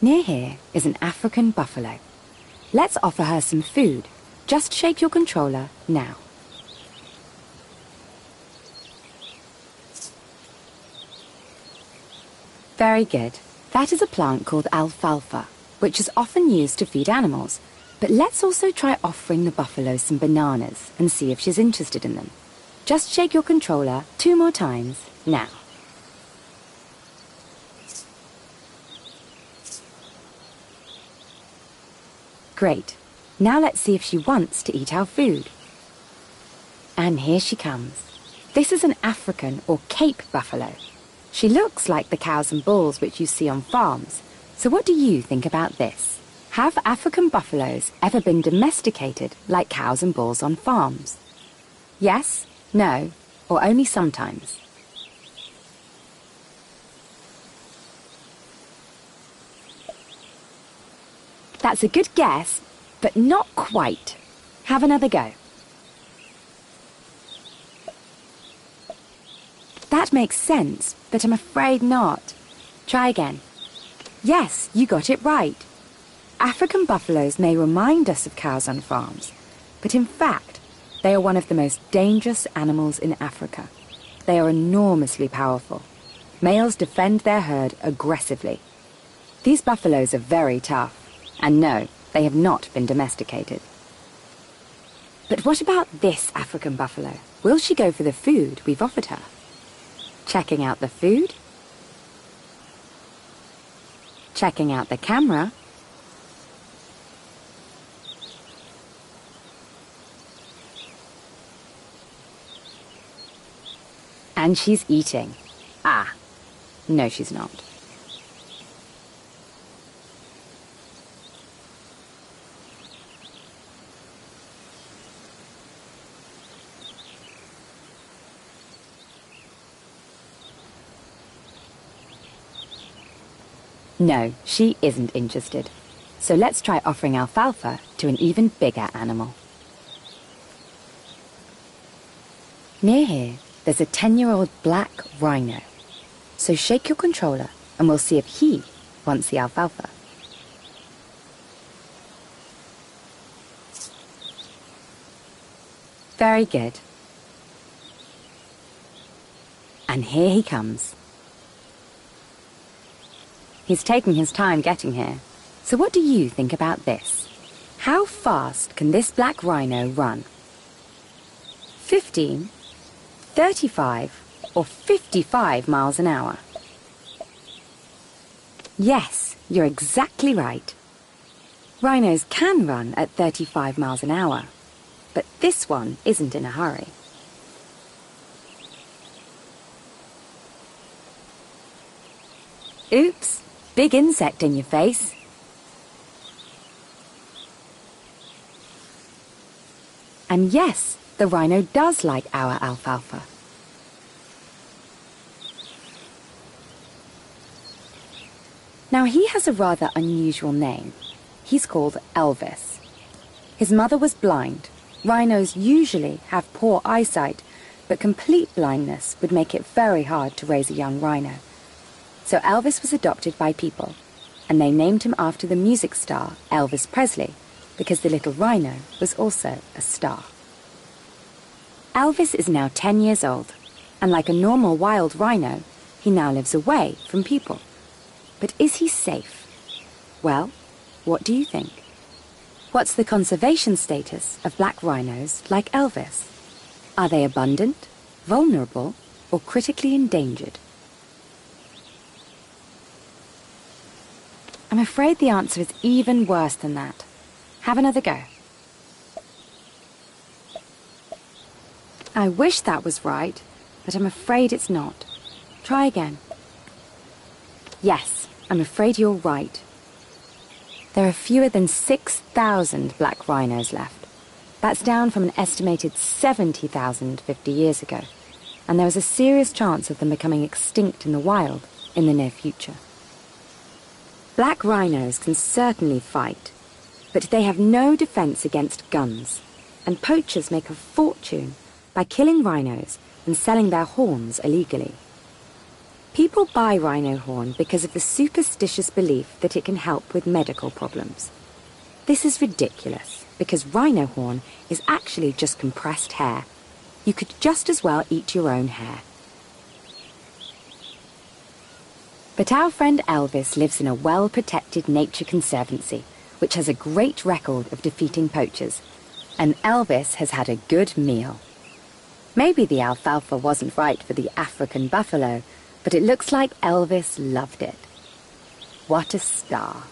Near here is an African buffalo. Let's offer her some food. Just shake your controller now. Very good. That is a plant called alfalfa, which is often used to feed animals. But let's also try offering the buffalo some bananas and see if she's interested in them. Just shake your controller 2 more times now. Great. Now let's see if she wants to eat our food. And here she comes. This is an African or Cape buffalo. She looks like the cows and bulls which you see on farms. So what do you think about this? Have African buffaloes ever been domesticated like cows and bulls on farms? Yes, no, or only sometimes? That's a good guess, but not quite. Have another go. That makes sense, but I'm afraid not. Try again. Yes, you got it right. African buffaloes may remind us of cows on farms, but in fact, they are one of the most dangerous animals in Africa. They are enormously powerful. Males defend their herd aggressively. These buffaloes are very tough, and no, they have not been domesticated. But what about this African buffalo? Will she go for the food we've offered her? Checking out the food. Checking out the camera. And she's eating. Ah, no she's not. No, she isn't interested. So let's try offering alfalfa to an even bigger animal. Near here, there's a 10-year-old black rhino. So shake your controller and we'll see if he wants the alfalfa. Very good. And here he comes. He's taking his time getting here. So what do you think about this? How fast can this black rhino run? 15, 35, or 55 miles an hour? Yes, you're exactly right. Rhinos can run at 35 miles an hour, but this one isn't in a hurry. Oops! Big insect in your face. And yes, the rhino does like our alfalfa. Now he has a rather unusual name. He's called Elvis. His mother was blind. Rhinos usually have poor eyesight, but complete blindness would make it very hard to raise a young rhino. So Elvis was adopted by people, and they named him after the music star Elvis Presley, because the little rhino was also a star. Elvis is now 10 years old, and like a normal wild rhino, he now lives away from people. But is he safe? Well, what do you think? What's the conservation status of black rhinos like Elvis? Are they abundant, vulnerable, or critically endangered? I'm afraid the answer is even worse than that. Have another go. I wish that was right, but I'm afraid it's not. Try again. Yes, I'm afraid you're right. There are fewer than 6,000 black rhinos left. That's down from an estimated 70,000 50 years ago, and there is a serious chance of them becoming extinct in the wild in the near future. Black rhinos can certainly fight, but they have no defense against guns, and poachers make a fortune by killing rhinos and selling their horns illegally. People buy rhino horn because of the superstitious belief that it can help with medical problems. This is ridiculous, because rhino horn is actually just compressed hair. You could just as well eat your own hair. But our friend Elvis lives in a well-protected nature conservancy, which has a great record of defeating poachers, and Elvis has had a good meal. Maybe the alfalfa wasn't right for the African buffalo, but it looks like Elvis loved it. What a star.